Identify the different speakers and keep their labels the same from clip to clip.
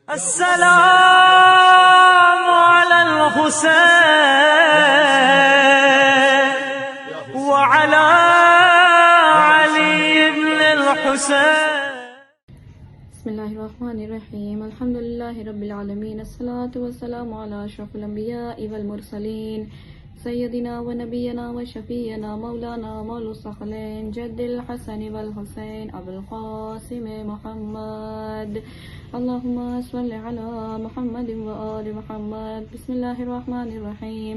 Speaker 1: السلام على الحسين وعلى علي بن الحسين.
Speaker 2: بسم الله الرحمن الرحيم. الحمد لله رب العالمين، الصلاة والسلام على أشرف الأنبياء والمرسلين سيدنا ونبينا وشفينا مولانا مولى الثقلين جد الحسن والحسين أبو القاسم محمد. اللهم صل على محمد وآل محمد. بسم الله الرحمن الرحيم.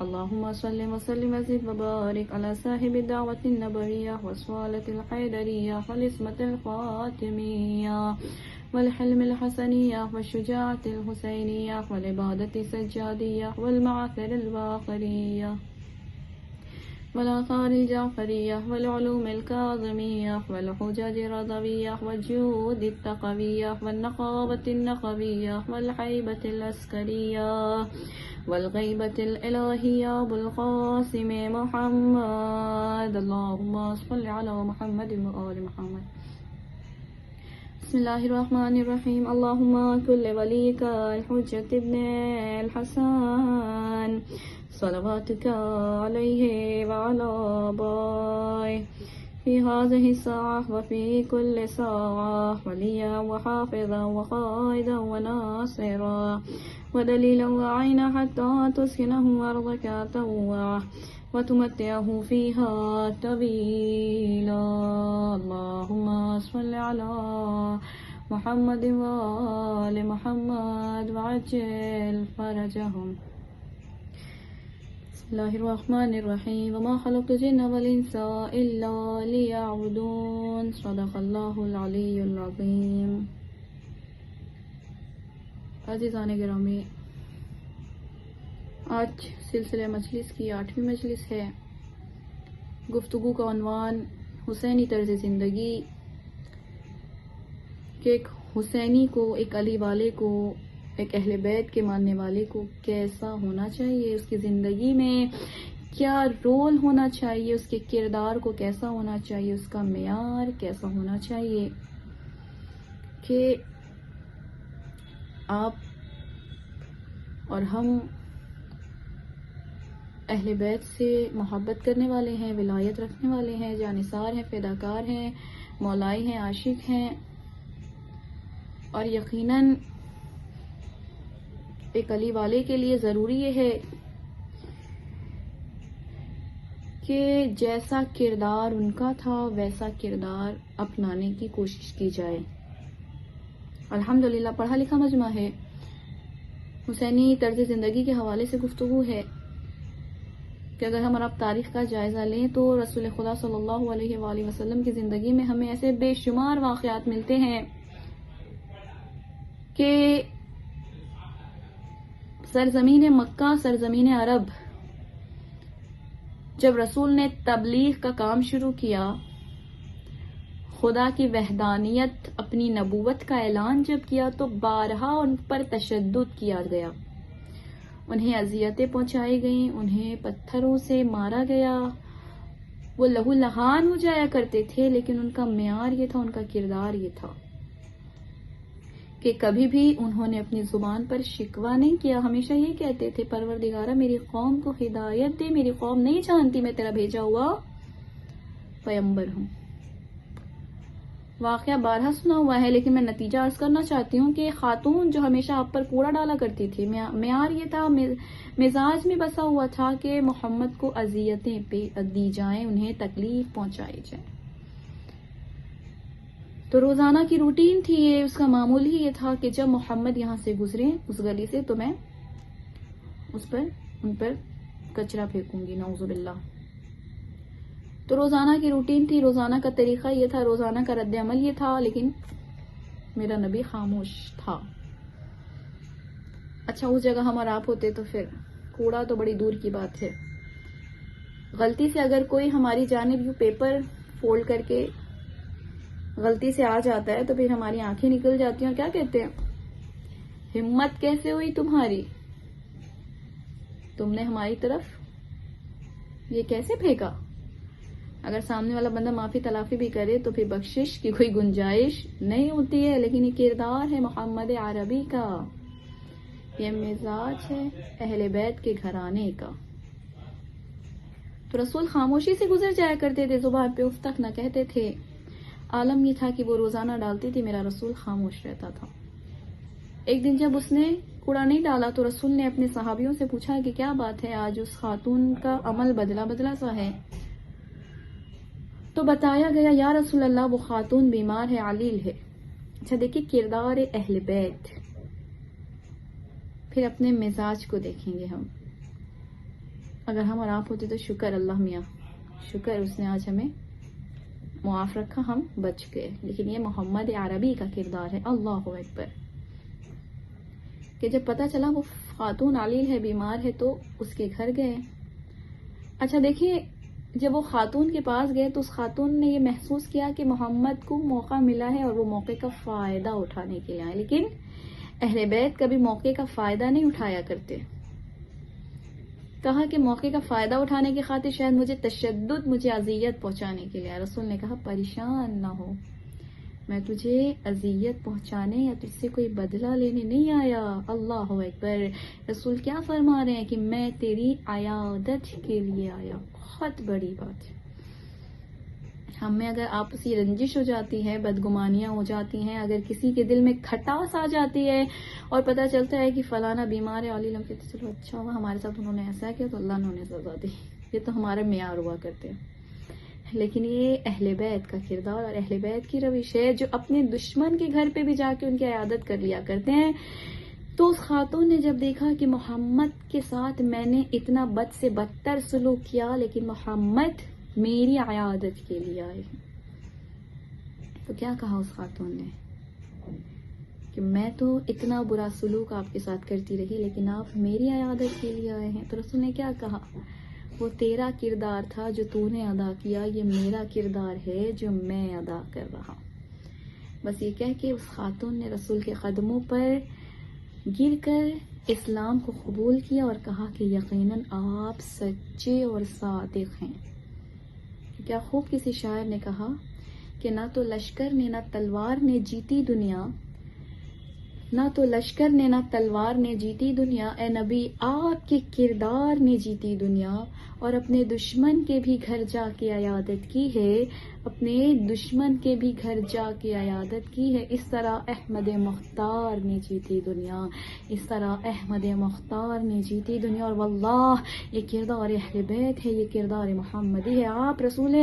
Speaker 2: اللهم صل وسلم وزد وبارك على صاحب الدعوة النبوية والصالة الحيدرية والإسمة الفاطمية والحلم الحسنية والشجاعة الحسينية والعبادة السجادية والمعاثر الواقرية والآثار الجعفرية والعلوم الكاظمية والحجج الرضوية والجود التقوية والنقابة النقوية والحيبة العسكرية والغيبة الإلهية أبو القاسم محمد. اللهم صل على محمد وآل محمد. بسم الله الرحمن الرحيم. اللهم كل وليك الحجة ابن الحسن صلواتك عليه وعلى آبائه في هذه الساعة وفي كل ساعة وليا وحافظا وقائدا وناصرا ودليلا وعينا حتى تسكنه أرضك طوعا وتمتعه فيها طويلا. اللهم صل على محمد وآل محمد وعجل فرجهم. بسم الله الرحمن الرحيم. وما خلقت الجن والإنس إلا ليعبدون. صدق الله العلي العظيم. عزیزان گرامی، آج سلسلہ مجلس کی 8ویں مجلس ہے. گفتگو کا عنوان حسینی طرز زندگی، کہ ایک حسینی کو، ایک علی والے کو، ایک اہل بیت کے ماننے والے کو کیسا ہونا چاہیے، اس کی زندگی میں کیا رول ہونا چاہیے، اس کے کردار کو کیسا ہونا چاہیے، اس کا معیار کیسا ہونا چاہیے، کہ آپ اور ہم اہل بیت سے محبت کرنے والے ہیں، ولایت رکھنے والے ہیں، جانثار ہیں، فداکار ہیں، مولائی ہیں، عاشق ہیں، اور یقیناً ایک علی والے کے لیے ضروری یہ ہے کہ جیسا کردار ان کا تھا ویسا کردار اپنانے کی کوشش کی جائے. الحمدللہ پڑھا لکھا مجمع ہے، حسینی طرز زندگی کے حوالے سے گفتگو ہے کہ اگر ہم اب تاریخ کا جائزہ لیں تو رسول خدا صلی اللہ علیہ وآلہ وسلم کی زندگی میں ہمیں ایسے بے شمار واقعات ملتے ہیں کہ سرزمین مکہ، سرزمین عرب، جب رسول نے تبلیغ کا کام شروع کیا، خدا کی وحدانیت، اپنی نبوت کا اعلان جب کیا، تو بارہا ان پر تشدد کیا گیا، انہیں اذیتیں پہنچائی گئیں، انہیں پتھروں سے مارا گیا، وہ لہو لہان ہو جایا کرتے تھے، لیکن ان کا معیار یہ تھا، ان کا کردار یہ تھا کہ کبھی بھی انہوں نے اپنی زبان پر شکوہ نہیں کیا. ہمیشہ یہ کہتے تھے، پروردگارہ میری قوم کو ہدایت دے، میری قوم نہیں جانتی میں تیرا بھیجا ہوا پیغمبر ہوں. واقعہ بارہا سنا ہوا ہے، لیکن میں نتیجہ عرض کرنا چاہتی ہوں کہ خاتون جو ہمیشہ آپ پر کوڑا ڈالا کرتی تھی، معیار یہ تھا، مزاج میں بسا ہوا تھا کہ محمد کو اذیتیں دی جائیں، انہیں تکلیف پہنچائی جائے. تو روزانہ کی روٹین تھی یہ، اس کا معمول ہی یہ تھا کہ جب محمد یہاں سے گزریں اس گلی سے تو میں ان پر کچرا پھینکوں گی، نعوذ باللہ. تو روزانہ کی روٹین تھی، روزانہ کا طریقہ یہ تھا، روزانہ کا رد عمل یہ تھا، لیکن میرا نبی خاموش تھا. اچھا، اس جگہ ہم اور آپ ہوتے تو پھر کوڑا تو بڑی دور کی بات ہے. غلطی سے اگر کوئی ہماری جانب یوں پیپر فولڈ کر کے غلطی سے آ جاتا ہے تو پھر ہماری آنکھیں نکل جاتی ہیں، اور کیا کہتے ہیں، ہمت کیسے ہوئی تمہاری، تم نے ہماری طرف یہ کیسے پھینکا. اگر سامنے والا بندہ معافی تلافی بھی کرے تو پھر بخشش کی کوئی گنجائش نہیں ہوتی ہے. لیکن یہ کردار ہے محمد عربی کا، یہ مزاج ہے اہل بیت کے گھرانے کا. تو رسول خاموشی سے گزر جایا کرتے تھے، زبان پہ اف تک نہ کہتے تھے. عالم یہ تھا کہ وہ روزانہ ڈالتی تھی، میرا رسول خاموش رہتا تھا. ایک دن جب اس نے کوڑا نہیں ڈالا تو رسول نے اپنے صحابیوں سے پوچھا کہ کیا بات ہے، آج اس خاتون کا عمل بدلا بدلا سا ہے. تو بتایا گیا یا رسول اللہ وہ خاتون بیمار ہے، علیل ہے. اچھا دیکھیے کردار اہل بیت. پھر اپنے مزاج کو دیکھیں گے ہم. اگر ہم اور آپ ہوتے تو شکر اللہ میاں، شکر اس نے آج ہمیں معاف رکھا، ہم بچ گئے. لیکن یہ محمد عربی کا کردار ہے. اللہ اکبر. کہ جب پتا چلا وہ خاتون علیل ہے، بیمار ہے، تو اس کے گھر گئے. اچھا دیکھیے جب وہ خاتون کے پاس گئے تو اس خاتون نے یہ محسوس کیا کہ محمد کو موقع ملا ہے اور وہ موقع کا فائدہ اٹھانے کے لیے آئے. لیکن اہل بیت کبھی موقع کا فائدہ نہیں اٹھایا کرتے. کہا کہ موقع کا فائدہ اٹھانے کی خاطر شاید مجھے تشدد، مجھے اذیت پہنچانے کے لیے. رسول نے کہا پریشان نہ ہو، میں تجھے اذیت پہنچانے یا تجھ سے کوئی بدلہ لینے نہیں آیا. اللہ اکبر. رسول کیا فرما رہے ہیں کہ میں تیری عیادت کے لیے آیا. بہت بڑی بات. ہم میں اگر آپسی رنجش ہو جاتی ہے، بدگمانیاں ہو جاتی ہیں، اگر کسی کے دل میں کھٹاس آ جاتی ہے اور پتہ چلتا ہے کہ فلانا بیمار ہے، علی لمحے چلو اچھا ہوا ہمارے ساتھ انہوں نے ایسا کیا تو اللہ نے انہیں سزا دی. یہ تو ہمارے معیار ہوا کرتے ہیں. لیکن یہ اہل بیت کا کردار اور اہل بیت کی روش ہے جو اپنے دشمن کے گھر پہ بھی جا کے ان کی عیادت کر لیا کرتے ہیں. تو اس خاتون نے جب دیکھا کہ محمد کے ساتھ میں نے اتنا بد سے بدتر سلوک کیا لیکن محمد میری عیادت کے لیے آئے ہیں، تو کیا کہا اس خاتون نے کہ میں تو اتنا برا سلوک آپ کے ساتھ کرتی رہی لیکن آپ میری عیادت کے لیے آئے ہیں. تو رسول نے کیا کہا، وہ تیرا کردار تھا جو تو نے ادا کیا، یہ میرا کردار ہے جو میں ادا کر رہا. بس یہ کہہ کے اس خاتون نے رسول کے قدموں پر گر کر اسلام کو قبول کیا اور کہا کہ یقیناً آپ سچے اور صادق ہیں. کیا خوب کسی شاعر نے کہا کہ نہ تو لشکر نے نہ تلوار نے جیتی دنیا، نہ تو لشکر نے نہ تلوار نے جیتی دنیا، اے نبی آپ کے کردار نے جیتی دنیا. اور اپنے دشمن کے بھی گھر جا کے عیادت کی ہے، اپنے دشمن کے بھی گھر جا کے عیادت کی ہے. اس طرح احمد مختار نے جیتی دنیا، اس طرح احمد مختار نے جیتی دنیا. اور واللہ یہ کردار اہل بیت ہے، یہ کردار محمدی ہے. آپ رسول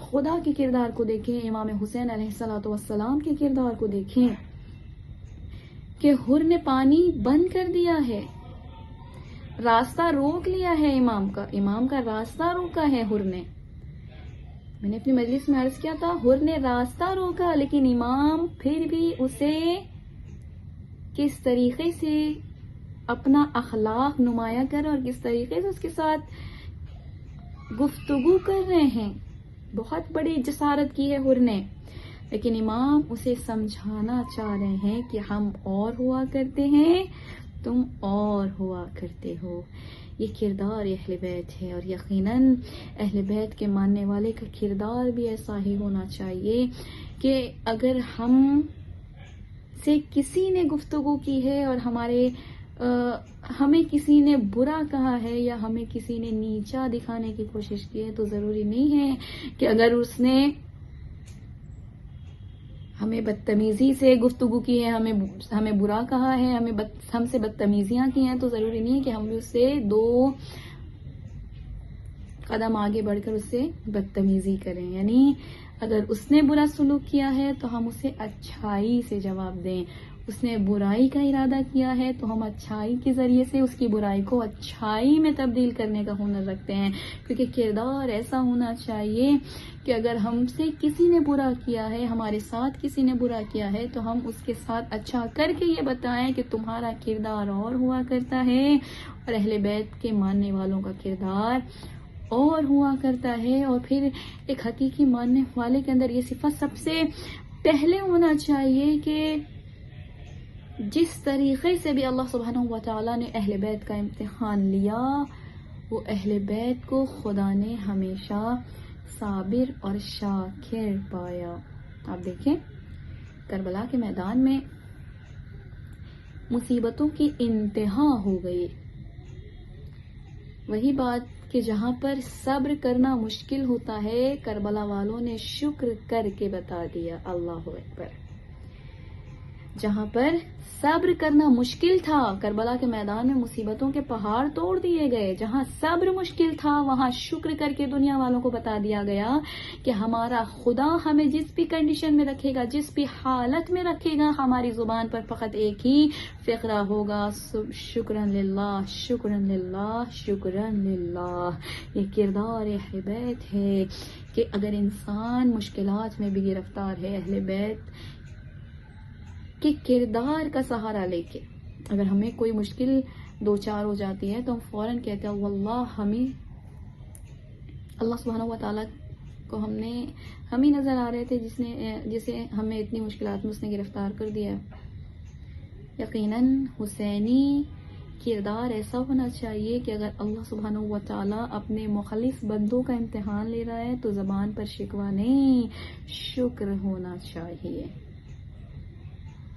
Speaker 2: خدا کے کردار کو دیکھیں، امام حسین علیہ السلام کے کردار کو دیکھیں کہ حر نے پانی بند کر دیا ہے، راستہ روک لیا ہے امام کا راستہ روکا ہے حر نے. میں نے اپنی مجلس میں عرض کیا تھا حر نے راستہ روکا لیکن امام پھر بھی اسے کس طریقے سے اپنا اخلاق نمایاں کر اور کس طریقے سے اس کے ساتھ گفتگو کر رہے ہیں. بہت بڑی جسارت کی ہے حر نے، لیکن امام اسے سمجھانا چاہ رہے ہیں کہ ہم اور ہوا کرتے ہیں، تم اور ہوا کرتے ہو. یہ کردار اہل بیت ہے اور یقیناً اہل بیت کے ماننے والے کا کردار بھی ایسا ہی ہونا چاہیے کہ اگر ہم سے کسی نے گفتگو کی ہے اور ہمیں کسی نے برا کہا ہے یا ہمیں کسی نے نیچا دکھانے کی کوشش کی ہے تو ضروری نہیں ہے کہ اگر اس نے ہمیں بدتمیزی سے گفتگو کی ہے، ہمیں برا کہا ہے، ہم سے بدتمیزیاں کی ہیں تو ضروری نہیں ہے کہ ہم بھی اس سے 2 قدم آگے بڑھ کر اس سے بدتمیزی کریں. یعنی اگر اس نے برا سلوک کیا ہے تو ہم اسے اچھائی سے جواب دیں، اس نے برائی کا ارادہ کیا ہے تو ہم اچھائی کے ذریعے سے اس کی برائی کو اچھائی میں تبدیل کرنے کا ہنر رکھتے ہیں. کیونکہ کردار ایسا ہونا چاہیے کہ اگر ہم سے کسی نے برا کیا ہے، ہمارے ساتھ کسی نے برا کیا ہے تو ہم اس کے ساتھ اچھا کر کے یہ بتائیں کہ تمہارا کردار اور ہوا کرتا ہے اور اہل بیت کے ماننے والوں کا کردار اور ہوا کرتا ہے. اور پھر ایک حقیقی ماننے والے کے اندر یہ صفت سب سے پہلے ہونا چاہیے کہ جس طریقے سے بھی اللہ سبحانہ و تعالیٰ نے اہل بیت کا امتحان لیا، وہ اہل بیت کو خدا نے ہمیشہ صابر اور شاکر پایا. آپ دیکھیں کربلا کے میدان میں مصیبتوں کی انتہا ہو گئی. وہی بات کہ جہاں پر صبر کرنا مشکل ہوتا ہے کربلا والوں نے شکر کر کے بتا دیا. اللہ اکبر. جہاں پر صبر کرنا مشکل تھا کربلا کے میدان میں مصیبتوں کے پہاڑ توڑ دیے گئے. جہاں صبر مشکل تھا وہاں شکر کر کے دنیا والوں کو بتا دیا گیا کہ ہمارا خدا ہمیں جس بھی کنڈیشن میں رکھے گا, جس بھی حالت میں رکھے گا, ہماری زبان پر فقط ایک ہی فقرہ ہوگا, شکرن للہ شکرن للہ شکرن للہ. یہ کردار اہل بیت ہے کہ اگر انسان مشکلات میں بھی گرفتار ہے اہل بیت کہ کردار کا سہارا لے کے اگر ہمیں کوئی مشکل دو چار ہو جاتی ہے تو ہم فوراً کہتے ہیں واللہ ہمیں اللہ سبحانہ و تعالیٰ کو ہم ہی نظر آ رہے تھے جسے ہمیں اتنی مشکلات میں اس نے گرفتار کر دیا. یقیناً حسینی کردار ایسا ہونا چاہیے کہ اگر اللہ سبحانہ و تعالیٰ اپنے مخلص بندوں کا امتحان لے رہا ہے تو زبان پر شکوہ نہیں, شکر ہونا چاہیے.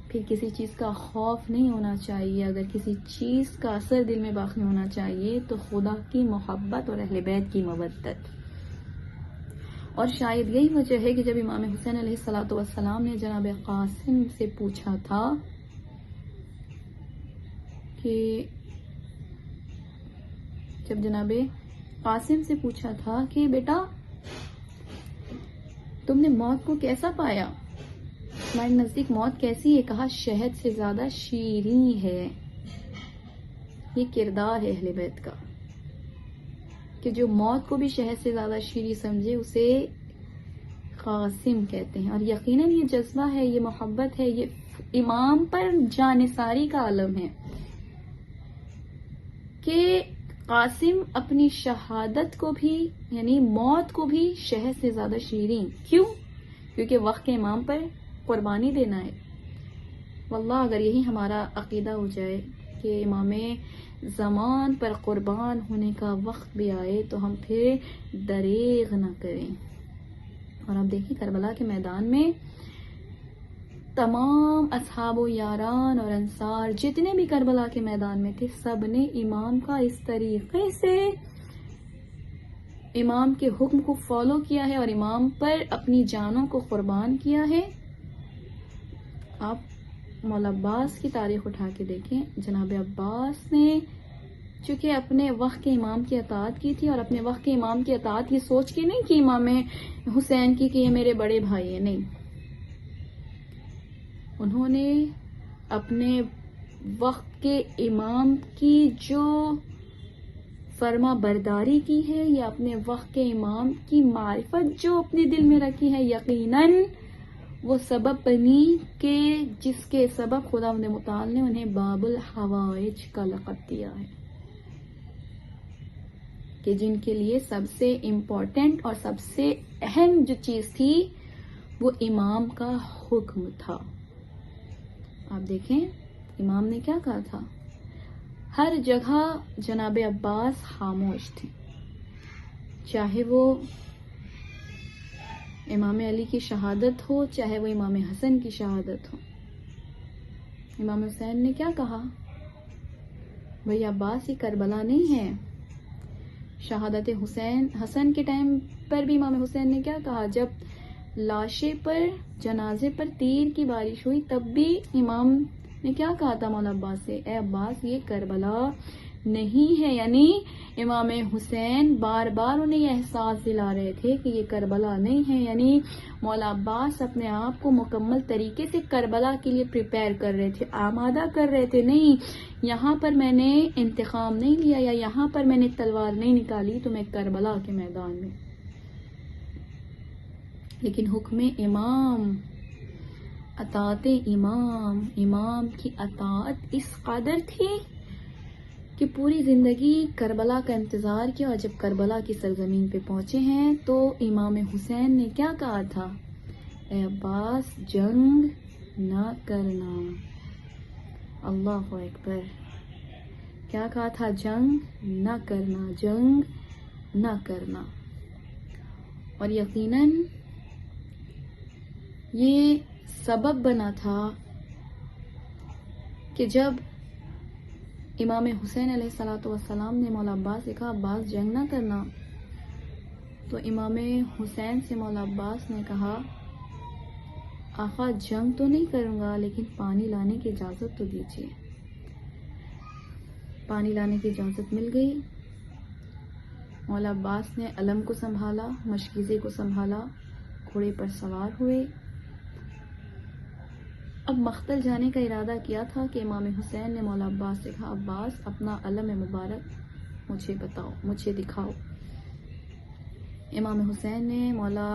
Speaker 2: پھر کسی چیز کا خوف نہیں ہونا چاہیے. اگر کسی چیز کا اثر دل میں باقی ہونا چاہیے تو خدا کی محبت اور اہل بیت کی مودت. اور شاید یہی وجہ ہے کہ جب امام حسین علیہ الصلوۃ والسلام نے جناب قاسم سے پوچھا تھا کہ جب جناب قاسم سے پوچھا تھا کہ بیٹا تم نے موت کو کیسا پایا, تمہارے نزدیک موت کیسی ہے, کہا شہد سے زیادہ شیریں ہے. یہ کردار ہے اہل بیت کا کہ جو موت کو بھی شہد سے زیادہ شیریں سمجھے اسے قاسم کہتے ہیں. اور یقیناً یہ جذبہ ہے, یہ محبت ہے, یہ امام پر جانثاری کا عالم ہے کہ قاسم اپنی شہادت کو بھی یعنی موت کو بھی شہد سے زیادہ شیریں. کیوں؟ کیونکہ وقت کے امام پر قربانی دینا ہے. واللہ اگر یہی ہمارا عقیدہ ہو جائے کہ امام زمان پر قربان ہونے کا وقت بھی آئے تو ہم پھر دریغ نہ کریں. اور اب دیکھیں کربلا کے میدان میں تمام اصحاب و یاران اور انصار جتنے بھی کربلا کے میدان میں تھے سب نے امام کا اس طریقے سے امام کے حکم کو فالو کیا ہے اور امام پر اپنی جانوں کو قربان کیا ہے. آپ مولا عباس کی تاریخ اٹھا کے دیکھیں. جناب عباس نے چونکہ اپنے وقت کے امام کی اطاعت کی تھی اور اپنے وقت کے امام کی اطاعت یہ سوچ کے نہیں کہ امام حسین کی کہ یہ میرے بڑے بھائی ہیں, نہیں, انہوں نے اپنے وقت کے امام کی جو فرما برداری کی ہے یا اپنے وقت کے امام کی معرفت جو اپنے دل میں رکھی ہے یقیناً وہ سبب بنی کہ جس کے سبب خدا متعال نے انہیں باب الحوائج کا لقب دیا ہے کہ جن کے لیے سب سے امپورٹنٹ اور سب سے اہم جو چیز تھی وہ امام کا حکم تھا. آپ دیکھیں امام نے کیا کہا تھا, ہر جگہ جناب عباس خاموش تھے, چاہے وہ امام علی کی شہادت ہو چاہے وہ امام حسن کی شہادت ہو. امام حسین نے کیا کہا, بھئی عباس یہ کربلا نہیں ہے. شہادت حسن کے ٹائم پر بھی امام حسین نے کیا کہا, جب لاشے پر جنازے پر تیر کی بارش ہوئی تب بھی امام نے کیا کہا تھا مولا عباس سے, اے عباس یہ کربلا نہیں ہے. یعنی امام حسین بار بار انہیں یہ احساس دلا رہے تھے کہ یہ کربلا نہیں ہے. یعنی مولا عباس اپنے آپ کو مکمل طریقے سے کربلا کے لیے پریپیئر کر رہے تھے, آمادہ کر رہے تھے. نہیں یہاں پر میں نے انتقام نہیں لیا یا یہاں پر میں نے تلوار نہیں نکالی تو میں کربلا کے میدان میں. لیکن حکم امام, اطاعت امام کی اطاعت اس قدر تھی کہ پوری زندگی کربلا کا انتظار کیا. اور جب کربلا کی سرزمین پہ پہنچے ہیں تو امام حسین نے کیا کہا تھا, اے عباس جنگ نہ کرنا. اللہ اکبر, کیا کہا تھا, جنگ نہ کرنا, جنگ نہ کرنا. اور یقیناً یہ سبب بنا تھا کہ جب امام حسین علیہ الصلوۃ والسلام نے مولا عباس سے کہا عباس جنگ نہ کرنا، تو امام حسین سے مولا عباس نے کہا آقا جنگ تو نہیں کروں گا لیکن پانی لانے کی اجازت تو دیجیے۔ پانی لانے کی اجازت مل گئی۔ مولا عباس نے علم کو سنبھالا، مشکیزے کو سنبھالا، گھوڑے پر سوار ہوئے۔ اب مقتل جانے کا ارادہ کیا تھا کہ امام حسین نے مولا عباس سے کہا عباس اپنا علم مبارک مجھے بتاؤ، مجھے دکھاؤ۔ امام حسین نے مولا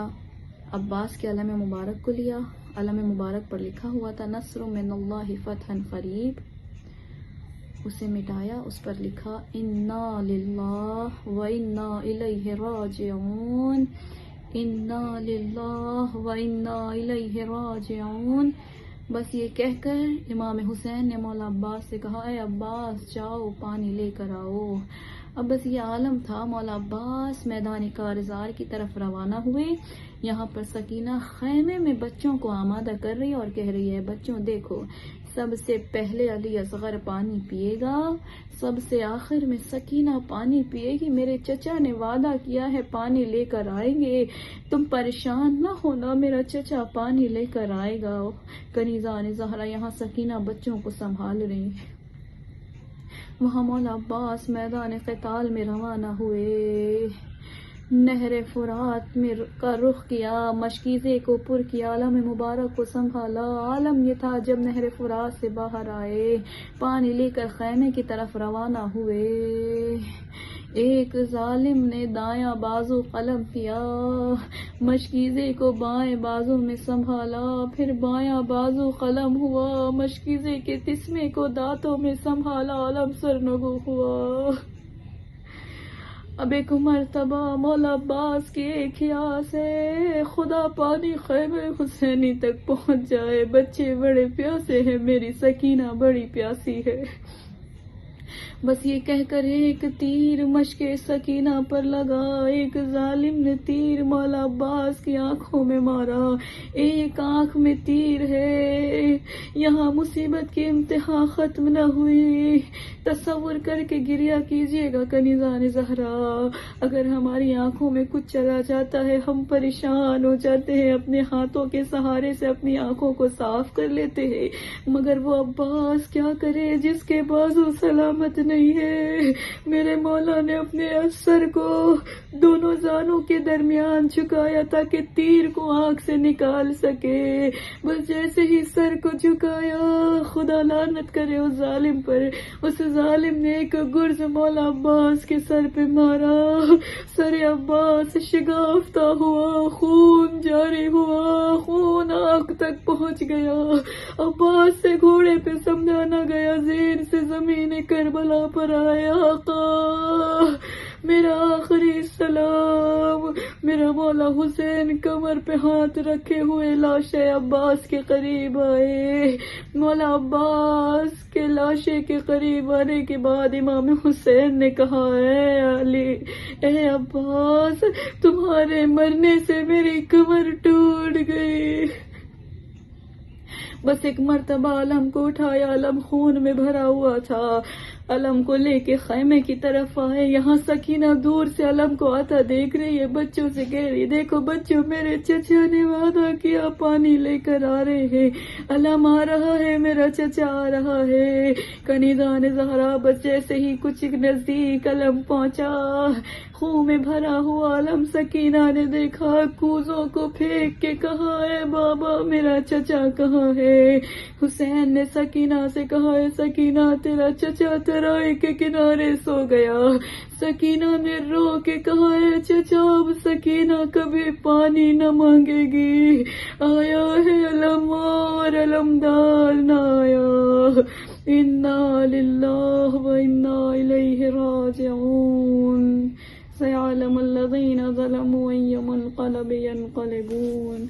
Speaker 2: عباس کے علم مبارک کو لیا۔ علم مبارک پر لکھا ہوا تھا نصر من اللہ فتح قریب، اسے مٹایا، اس پر لکھا انا للہ و انا الیہ راجعون، انا للہ و انا الیہ راجعون۔ بس یہ کہہ کر امام حسین نے مولا عباس سے کہا اے عباس جاؤ پانی لے کر آؤ۔ اب بس یہ عالم تھا۔ مولا عباس میدان کارزار کی طرف روانہ ہوئے۔ یہاں پر سکینہ خیمے میں بچوں کو آمادہ کر رہی اور کہہ رہی ہے بچوں دیکھو، سب سے پہلے علی اصغر پانی پیے گا، سب سے آخر میں سکینہ پانی پیے گی، میرے چچا نے وعدہ کیا ہے پانی لے کر آئیں گے، تم پریشان نہ ہونا، میرا چچا پانی لے کر آئے گا۔ کنیزان زہرا یہاں سکینہ بچوں کو سنبھال رہی ہیں، وہاں مولا عباس میدان قتال میں روانہ ہوئے، نہر فرات میں کا رخ کیا، مشکیزے کو پر کیا، عالم مبارک کو سنبھالا۔ عالم یہ تھا جب نہر فرات سے باہر آئے، پانی لے کر خیمے کی طرف روانہ ہوئے، ایک ظالم نے دایاں بازو قلم کیا، مشکیزے کو بائیں بازو میں سنبھالا، پھر بایاں بازو قلم ہوا، مشکیزے کے تسمے کو دانتوں میں سنبھالا، عالم سرنگو ہوا۔ اب ایک مرتبہ مولا عباس کی ایک ہیاس ہے خدا پانی خیمے حسینی تک پہنچ جائے، بچے بڑے پیاسے ہیں، میری سکینہ بڑی پیاسی ہے۔ بس یہ کہہ کر ایک تیر مشک سکینہ پر لگا، ایک ظالم نے تیر مولا عباس کی آنکھوں میں مارا، ایک آنکھ میں تیر ہے، یہاں مصیبت کی انتہا ختم نہ ہوئی۔ تصور کر کے گریہ کیجیے گا کنیزان زہرا، اگر ہماری آنکھوں میں کچھ چلا جاتا ہے ہم پریشان ہو جاتے ہیں، اپنے ہاتھوں کے سہارے سے اپنی آنکھوں کو صاف کر لیتے ہیں، مگر وہ عباس کیا کرے جس کے بازو سلامت نہیں ہے۔ میرے مولا نے اپنے سر کو دونوں زانوں کے درمیان جھکایا تاکہ تیر کو آنکھ سے نکال سکے، بس جیسے ہی سر کو جھکایا خدا لعنت کرے اس ظالم پر، اس ظالم نے ایک گرز مولا عباس کے سر پہ مارا، سر عباس شگافتہ ہوا، خون جاری ہوا، خون آنکھ تک پہنچ گیا، عباس سے گھوڑے پہ سمجھانا گیا، زیر سے زمین کربلا پر آئے آقا میرا آخری سلام۔ میرا مولا حسین کمر پہ ہاتھ رکھے ہوئے لاش عباس کے قریب آئے، مولا عباس کے لاشے کے قریب آنے کے بعد امام حسین نے کہا اے علی، اے عباس، تمہارے مرنے سے میری کمر ٹوٹ گئی۔ بس ایک مرتبہ علم کو اٹھایا، علم خون میں بھرا ہوا تھا، علم کو لے کے خیمے کی طرف آئے، یہاں سکینہ دور سے علم کو آتا دیکھ رہی ہے، بچوں سے کہہ رہی دیکھو بچوں میرے چچا نے وعدہ کیا پانی لے کر آ رہے ہیں، علم آ رہا ہے، میرا چچا آ رہا ہے۔ کنیزان زہرا بس جیسے ہی کچھ نزدیک علم پہنچا، خون میں بھرا ہوا علم سکینہ نے دیکھا، کوزوں کو پھینک کے کہا اے بابا میرا چچا کہاں ہے؟ حسین نے سکینہ سے کہا اے سکینہ تیرا چچا ترائی کے کنارے سو گیا۔ سکینہ نے رو کے کہا اے چچا اب سکینہ کبھی پانی نہ مانگے گی، آیا ہے علم اور علمدار نہ آیا، انا للہ و انا الیہ راجعون، سیعلم الذین ظلموا ای منقلب ینقلبون۔